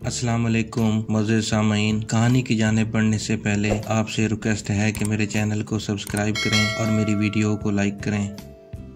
السلام علیکم معزز سامعین، کہانی کی جانب بڑھنے سے پہلے آپ سے ریکویسٹ ہے کہ میرے چینل کو سبسکرائب کریں اور میری ویڈیو کو لائک کریں۔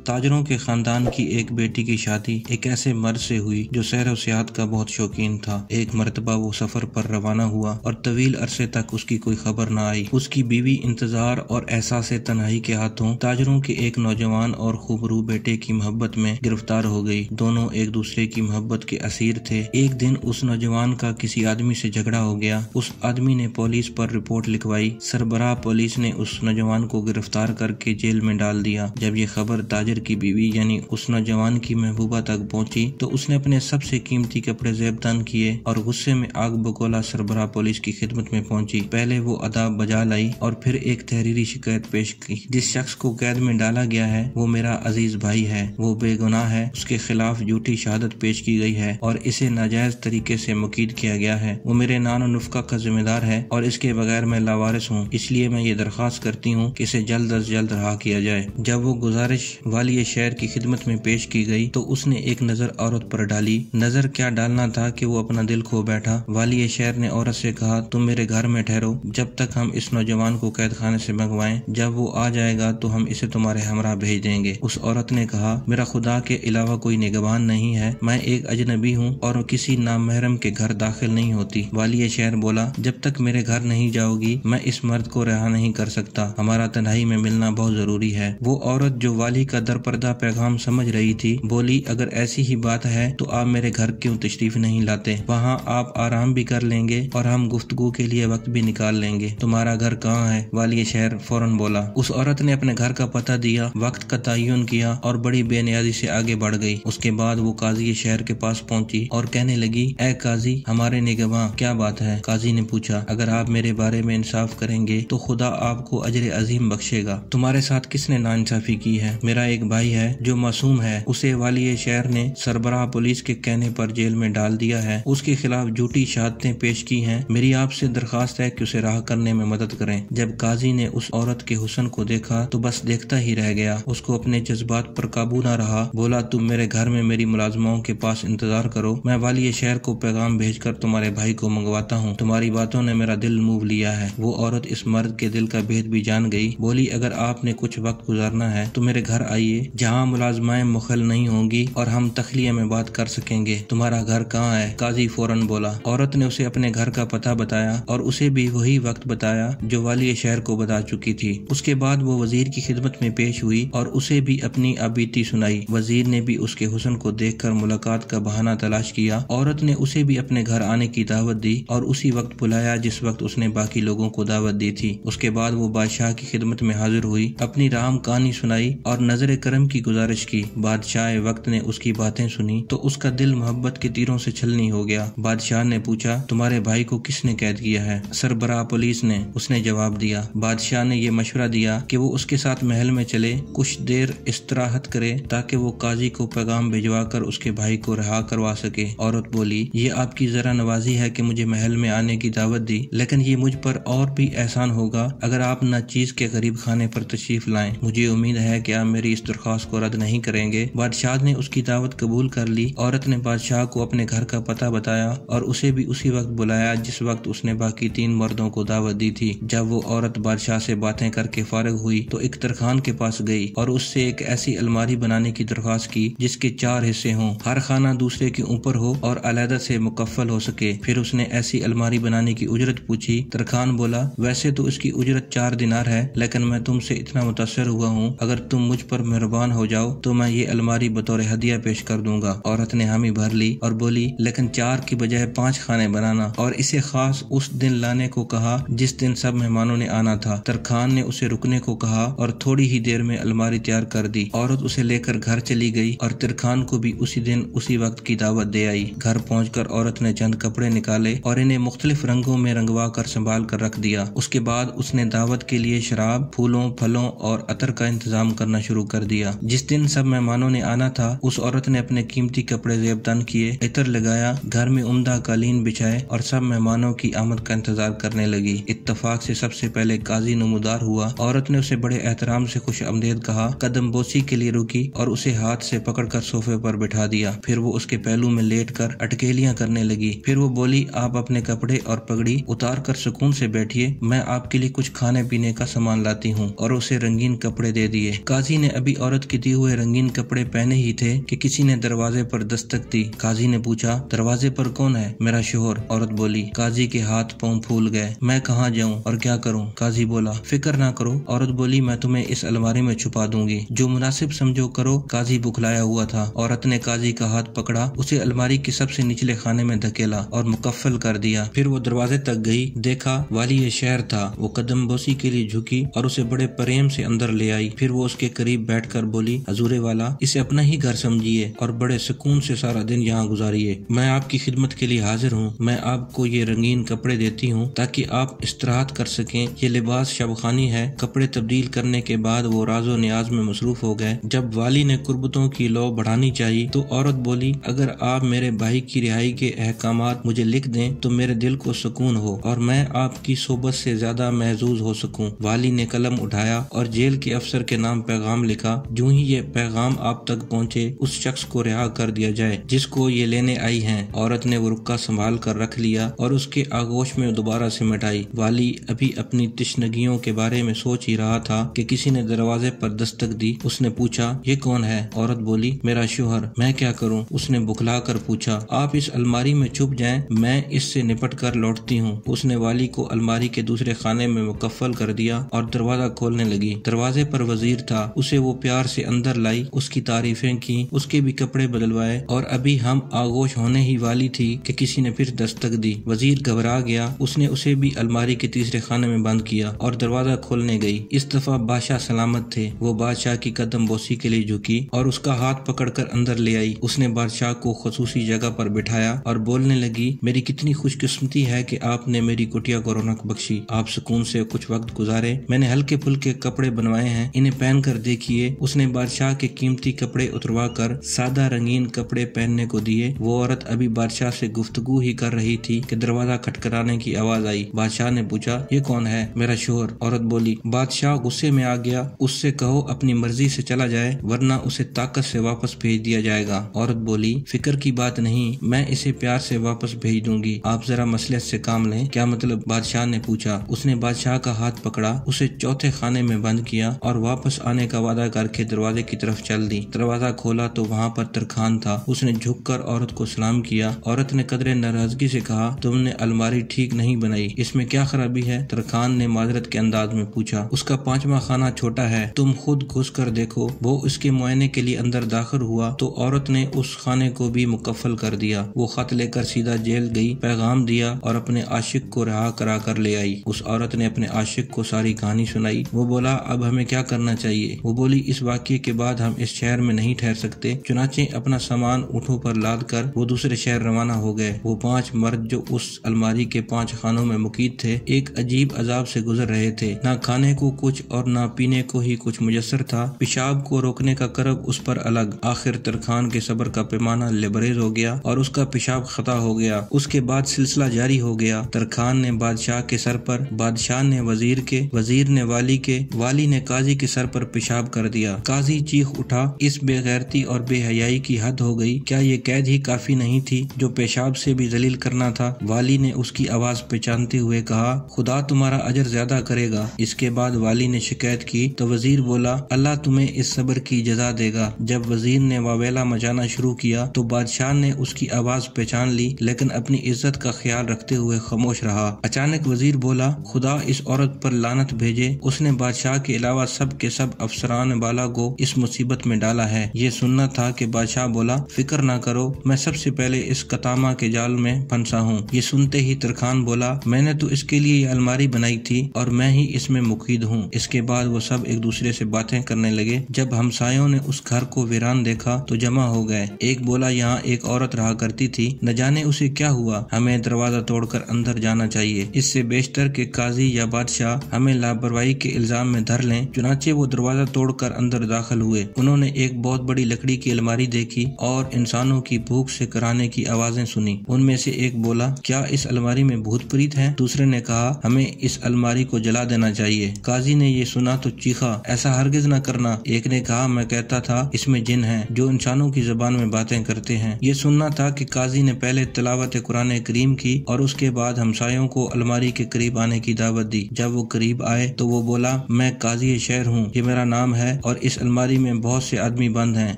تاجروں کے خاندان کی ایک بیٹی کی شادی ایک ایسے مرد سے ہوئی جو سیر و سیاحت کا بہت شوقین تھا۔ ایک مرتبہ وہ سفر پر روانہ ہوا اور طویل عرصے تک اس کی کوئی خبر نہ آئی۔ اس کی بیوی انتظار اور احساس تنہائی کے ہاتھوں تاجروں کے ایک نوجوان اور خوبرو بیٹے کی محبت میں گرفتار ہو گئی۔ دونوں ایک دوسرے کی محبت کے اسیر تھے۔ ایک دن اس نوجوان کا کسی آدمی سے جھگڑا ہو گیا۔ اس آدمی نے پولیس پر رپورٹ لکھوائی۔ سربراہ پولیس نے اس نوجوان کو گرفتار کر کے جیل میں ڈال دیا۔ جب یہ خبر تاجر کی بیوی یعنی اس نوجوان کی محبوبہ تک پہنچی تو اس نے اپنے سب سے قیمتی کپڑے زیبدان کیے اور غصے میں آگ بگولا سربراہ پولیس کی خدمت میں پہنچی۔ پہلے وہ ادا بجا لائی اور پھر ایک تحریری شکایت پیش کی۔ جس شخص کو قید میں ڈالا گیا ہے وہ میرا عزیز بھائی ہے، وہ بے گناہ ہے، اس کے خلاف جھوٹی شہادت پیش کی گئی ہے اور اسے ناجائز طریقے سے مقید کیا گیا ہے۔ وہ میرے نان و نفقہ کا ذمہ دار ہے اور اس کے بغیر میں لاوارث ہوں، اس لیے میں یہ درخواست کرتی ہوں کہ اسے جلد از جلد رہا کیا جائے۔ جب وہ گزارش والی شہر کی خدمت میں پیش کی گئی تو اس نے ایک نظر عورت پر ڈالی۔ نظر کیا ڈالنا تھا کہ وہ اپنا دل کھو بیٹھا۔ والی شہر نے عورت سے کہا، تم میرے گھر میں ٹھہرو جب تک ہم اس نوجوان کو قید خانے سے منگوائیں۔ جب وہ آ جائے گا تو ہم اسے تمہارے ہمراہ بھیج دیں گے۔ اس عورت نے کہا، میرا خدا کے علاوہ کوئی نگہبان نہیں ہے، میں ایک اجنبی ہوں اور کسی نامحرم کے گھر داخل نہیں ہوتی۔ والی شہر بولا، جب تک میرے گھر نہیں جاؤ گی میں اس مرد کو رہا نہیں کر سکتا، ہمارا تنہائی میں ملنا بہت ضروری ہے۔ وہ عورت جو والی کا درپردہ پیغام سمجھ رہی تھی بولی، اگر ایسی ہی بات ہے تو آپ میرے گھر کیوں تشریف نہیں لاتے؟ وہاں آپ آرام بھی کر لیں گے اور ہم گفتگو کے لیے وقت بھی نکال لیں گے۔ تمہارا گھر کہاں ہے؟ والی شہر فوراً بولا۔ اس عورت نے اپنے گھر کا پتہ دیا، وقت کا تعین کیا اور بڑی بے نیازی سے آگے بڑھ گئی۔ اس کے بعد وہ قاضی شہر کے پاس پہنچی اور کہنے لگی، اے قاضی ہمارے نگہباں، کیا بات ہے؟ قاضی نے پوچھا، اگر آپ میرے بارے میں انصاف کریں گے تو خدا آپ کو اجر عظیم بخشے گا۔ تمہارے ساتھ کس نے ناانصافی کی ہے؟ میرا ایک بھائی ہے جو معصوم ہے، اسے والی شہر نے سربراہ پولیس کے کہنے پر جیل میں ڈال دیا ہے، اس کے خلاف جھوٹی شہادتیں پیش کی ہیں، میری آپ سے درخواست ہے کہ اسے رہا کرنے میں مدد کریں۔ جب قاضی نے اس عورت کے حسن کو دیکھا تو بس دیکھتا ہی رہ گیا، اس کو اپنے جذبات پر قابو نہ رہا، بولا، تم میرے گھر میں میری ملازماؤں کے پاس انتظار کرو، میں والی شہر کو پیغام بھیج کر تمہارے بھائی کو منگواتا ہوں، تمہاری باتوں نے میرا دل موہ لیا ہے۔ وہ عورت اس مرد کے دل کا بھید بھی جان گئی، بولی، اگر آپ نے کچھ وقت گزارنا ہے تو میرے گھر آئیے جہاں ملازمائیں مخل نہیں ہوں گی اور ہم تخلیہ میں بات کر سکیں گے۔ تمہارا گھر کہاں ہے؟ قاضی فوراً بولا۔ عورت نے اسے اپنے گھر کا پتہ بتایا اور اسے بھی وہی وقت بتایا جو والی شہر کو بتا چکی تھی۔ اس کے بعد وہ وزیر کی خدمت میں پیش ہوئی اور اسے بھی اپنی ابیتی سنائی۔ وزیر نے بھی اس کے حسن کو دیکھ کر ملاقات کا بہانہ تلاش کیا۔ عورت نے اسے بھی اپنے گھر آنے کی دعوت دی اور اسی وقت بلایا جس وقت اس نے باقی لوگوں کو دعوت دی تھی۔ اس کے بعد وہ بادشاہ کی خدمت میں حاضر ہوئی، اپنی رام کہانی سنائی اور نظر کرم کی گزارش کی۔ بادشاہ وقت نے اس کی باتیں سنی تو اس کا دل محبت کے تیروں سے چھلنی ہو گیا۔ بادشاہ نے پوچھا، تمہارے بھائی کو کس نے قید کیا ہے؟ سربراہ پولیس نے، اس نے جواب دیا۔ بادشاہ نے یہ مشورہ دیا کہ وہ اس کے ساتھ محل میں چلے، کچھ دیر استراحت کرے تاکہ وہ قاضی کو پیغام بھجوا کر اس کے بھائی کو رہا کروا سکے۔ عورت بولی، یہ آپ کی ذرا نوازی ہے کہ مجھے محل میں آنے کی دعوت دی، لیکن یہ مجھ پر اور بھی احسان ہوگا اگر آپ ناچیز کے غریب خانے پر تشریف لائیں۔ مجھے امید ہے کہ آپ میری اس درخواست کو رد نہیں کریں گے۔ بادشاہ نے اس کی دعوت قبول کر لی۔ عورت نے بادشاہ کو اپنے گھر کا پتہ بتایا اور اسے بھی اسی وقت بلایا جس وقت اس نے باقی 3 مردوں کو دعوت دی تھی۔ جب وہ عورت بادشاہ سے باتیں کر کے فارغ ہوئی تو ایک ترخان کے پاس گئی اور اس سے ایک ایسی الماری بنانے کی درخواست کی جس کے 4 حصے ہوں، ہر خانہ دوسرے کے اوپر ہو اور علیحدہ سے مکفل ہو سکے۔ پھر اس نے ایسی الماری بنانے کی اجرت پوچھی۔ ترخان بولا، ویسے تو اس کی اجرت 4 دینار ہے، لیکن میں تم سے اتنا متاثر ہوا ہوں، اگر تم مجھ پر مہربان ہو جاؤ تو میں یہ الماری بطور ہدیہ پیش کر دوں گا۔ عورت نے حامی بھر لی اور بولی، لیکن 4 کی بجائے 5 خانے بنانا، اور اسے خاص اس دن لانے کو کہا جس دن سب مہمانوں نے آنا تھا۔ ترخان نے اسے رکنے کو کہا اور تھوڑی ہی دیر میں الماری تیار کر دی۔ عورت اسے لے کر گھر چلی گئی اور ترخان کو بھی اسی دن اسی وقت کی دعوت دے آئی۔ گھر پہنچ کر عورت نے چند کپڑے نکالے اور انہیں مختلف رنگوں میں رنگوا کر سنبھال کر رکھ دیا۔ اس کے بعد اس نے دعوت کے لیے شراب، پھولوں، پھلوں اور عطر کا انتظام کرنا شروع کر दिया। जिस दिन सब मेहमानों ने आना था उस औरत ने अपने कीमती कपड़े ज़ेबदान किए, इतर लगाया, घर में उम्दा कालीन बिछाए और सब मेहमानों की आमद का इंतजार करने लगी। इत्तफाक से सबसे पहले काजी नमूदार हुआ। औरत ने उसे बड़े एहतराम से खुश आमदीद कहा, कदम बोसी के लिए रुकी और उसे हाथ से पकड़कर सोफे पर बिठा दिया। फिर वो उसके पहलू में लेट कर अटकेलियां करने लगी। फिर वो बोली, आप अपने कपड़े और पगड़ी उतार कर सुकून से बैठिए, मैं आपके लिए कुछ खाने पीने का सामान लाती हूँ, और उसे रंगीन कपड़े दे दिए। काजी ने अभी औरत के दिए हुए रंगीन कपड़े पहने ही थे कि किसी ने दरवाजे पर दस्तक दी। काजी ने पूछा, दरवाजे पर कौन है? मेरा शोहर, औरत बोली। काजी के हाथ पांव फूल गए। मैं कहाँ जाऊँ और क्या करूँ? काजी बोला। फिक्र ना करो, औरत बोली, मैं तुम्हें इस अलमारी में छुपा दूंगी, जो मुनासिब समझो करो। काजी बुखलाया हुआ था। औरत ने काजी का हाथ पकड़ा, उसे अलमारी के सबसे निचले खाने में धकेला और मुकफ्फल कर दिया। फिर वो दरवाजे तक गई, देखा वाली ये शहर था। वो कदम बोसी के लिए झुकी और उसे बड़े प्रेम से अंदर ले आई। फिर वो उसके करीब बैठकर बोली, हजूरे वाला, इसे अपना ही घर समझिए और बड़े सुकून से सारा दिन यहाँ गुजारिए। मैं आपकी खिदमत के लिए हाजिर हूँ। मैं आपको ये रंगीन कपड़े देती हूँ ताकि आप इस्तिराहत कर सकें। ये लिबास शबखानी है। कपड़े तब्दील करने के बाद वो राजो नियाज में मसरूफ हो गए। जब वाली ने कुर्बतों की लौ बढ़ानी चाहिए तो औरत बोली, अगर आप मेरे भाई की रिहाई के अहकामात मुझे लिख दें तो मेरे दिल को सुकून हो और मैं आपकी सोबत से ज्यादा महजूज हो सकूं। वाली ने कलम उठाया और जेल के अफसर के नाम पैगाम लिखा। जो ही ये पैगाम आप तक पहुँचे उस शख्स को रिहा कर दिया जाए जिसको ये लेने आई हैं। औरत ने वो रुक्का संभाल कर रख लिया और उसके आगोश में दोबारा सिमट आई। वाली अभी अपनी तिश्नगियों के बारे में सोच ही रहा था कि किसी ने दरवाजे पर दस्तक दी। उसने पूछा, ये कौन है? औरत बोली, मेरा शोहर। मैं क्या करूं? उसने बुखला कर पूछा। आप इस अलमारी में छुप जाएं, मैं इससे निपट कर लौटती हूँ। उसने वाली को अलमारी के दूसरे खाने में मुकफ्फल कर दिया और दरवाजा खोलने लगी। दरवाजे पर वजीर था। उसे वो प्यार से अंदर लाई, उसकी तारीफें की, उसके भी कपड़े बदलवाए और अभी हम आगोश होने ही वाली थी कि किसी ने फिर दस्तक दी। वजीर घबरा गया। उसने उसे भी अलमारी के तीसरे खाने में बंद किया और दरवाजा खोलने गई। इस दफा बादशाह सलामत थे। वो बादशाह की कदम बोसी के लिए झुकी और उसका हाथ पकड़कर अंदर ले आई। उसने बादशाह को खसूसी जगह पर बिठाया और बोलने लगी, मेरी कितनी खुशकिस्मती है कि आपने मेरी कुटिया को रौनक बख्शी। आप सुकून से कुछ वक्त गुजारे। मैंने हल्के फुल्के कपड़े बनवाए हैं, इन्हें पहन कर देखिए। उसने बादशाह के कीमती कपड़े उतरवा कर सादा रंगीन कपड़े पहनने को दिए। वो औरत अभी बादशाह से गुफ्तगू ही कर रही थी कि दरवाजा खटखटाने की आवाज आई। बादशाह ने पूछा, ये कौन है? मेरा शोहर। औरत बोली। बादशाह गुस्से में आ गया। उससे कहो अपनी मर्जी से चला जाए वरना उसे ताकत से वापस भेज दिया जाएगा। औरत बोली, फिक्र की बात नहीं, मैं इसे प्यार से वापस भेज दूंगी। आप जरा मसलियत से काम लें। क्या मतलब? बादशाह ने पूछा। उसने बादशाह का हाथ पकड़ा, उसे चौथे खाने में बंद किया और वापस आने का वादा करके दरवाजे की तरफ चल दी। दरवाजा खोला तो वहाँ पर तरखान था। उसने झुककर औरत को सलाम किया। औरत ने कदरे नाराजगी से कहा, तुमने अलमारी ठीक नहीं बनाई, इसमें क्या खराबी है? तरखान ने माजरत के अंदाज में पूछा। उसका पांचवा खाना छोटा है, तुम खुद घुस कर देखो। वो उसके मुआयने के लिए अंदर दाखिल हुआ तो औरत ने उस खाने को भी मुकफ्फल कर दिया। वो खत लेकर सीधा जेल गई, पैगाम दिया और अपने आशिक को रिहा करा कर ले आई। उस औरत ने अपने आशिक को सारी कहानी सुनाई। वो बोला, अब हमें क्या करना चाहिए? वो बोली, इस वाक़ये के बाद हम इस शहर में नहीं ठहर सकते। चुनाचे अपना सामान ऊँटों पर लाद कर वो दूसरे शहर रवाना हो गए। वो 5 मर्द जो उस अलमारी के 5 खानों में मुकीद थे एक अजीब अजाब से गुजर रहे थे। ना खाने को कुछ और ना पीने को ही कुछ मुयस्सर था। पेशाब को रोकने का करब उस पर अलग। आखिर तरखान के सब्र का पैमाना लेबरेज हो गया और उसका पेशाब खता हो गया। उसके बाद सिलसिला जारी हो गया। तरखान ने बादशाह के सर पर, बादशाह ने वजीर के, वजीर ने वाली के, वाली ने काजी के सर पर पेशाब कर दिया। काजी चीख उठा, इस बेगैरती और बेहयाई की हद हो गई। क्या ये कैद ही काफी नहीं थी जो पेशाब से भी जलील करना था? वाली ने उसकी आवाज पहचानते हुए कहा, खुदा तुम्हारा अजर ज्यादा करेगा। इसके बाद वाली ने शिकायत की तो वजीर बोला, अल्लाह तुम्हें इस सब्र की जजा देगा। जब वजीर ने वावेला मचाना शुरू किया तो बादशाह ने उसकी आवाज पहचान ली लेकिन अपनी इज्जत का ख्याल रखते हुए खामोश रहा। अचानक वजीर बोला, खुदा इस औरत पर लानत भेजे, उसने बादशाह के अलावा सब के सब अफसरान बाला को इस मुसीबत में डाला है। ये सुनना था कि बादशाह बोला, फिक्र ना करो, मैं सबसे पहले इस कतामा के जाल में फंसा हूँ। ये सुनते ही तरखान बोला, मैंने तो इसके लिए ये अलमारी बनाई थी और मैं ही इसमें मुकीद हूँ। इसके बाद वो सब एक दूसरे से बातें करने लगे। जब हमसायों ने उस घर को वीरान देखा तो जमा हो गए। एक बोला, यहाँ एक औरत रहा करती थी, न जाने उसे क्या हुआ, हमें दरवाजा तोड़कर अंदर जाना चाहिए। इससे बेशतर के काजी या बादशाह हमें लापरवाही के इल्जाम में धर लें। चुनाचे वो दरवाजा तोड़कर कर अंदर दाखिल हुए। उन्होंने एक बहुत बड़ी लकड़ी की अलमारी देखी और इंसानों की भूख से कराने की आवाजें सुनी। उनमें से एक बोला, क्या इस अलमारी में भूत प्रीत है? दूसरे ने कहा, हमें इस अलमारी को जला देना चाहिए। काजी ने ये सुना तो चीखा, ऐसा हरगिज न करना। एक ने कहा, मैं कहता था इसमें जिन हैं जो इंसानों की ज़बान में बातें करते हैं। ये सुनना था कि काजी ने पहले तिलावत कुरान करीम की और उसके बाद हमसायों को अलमारी के करीब आने की दावत दी। जब वो करीब आए तो वो बोला, मैं काजी शहर हूँ, ये मेरा नाम है और इस अलमारी में बहुत से आदमी बंद हैं।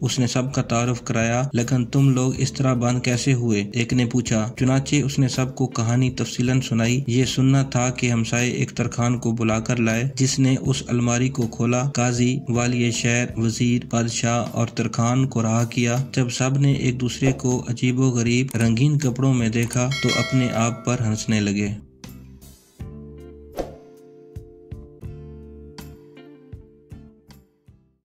उसने सबका तारुफ कराया, लेकिन तुम लोग इस तरह बंद कैसे हुए? एक ने पूछा। चुनाचे उसने सबको कहानी तफसीलन सुनाई। ये सुनना था कि हमसाये एक तरखान को बुलाकर लाए, जिसने उस अलमारी को खोला। काजी, वाली शहर, वजीर, बादशाह और तरखान को रहा किया। जब सब ने एक दूसरे को अजीबो गरीब रंगीन कपड़ों में देखा तो अपने आप पर हंसने लगे।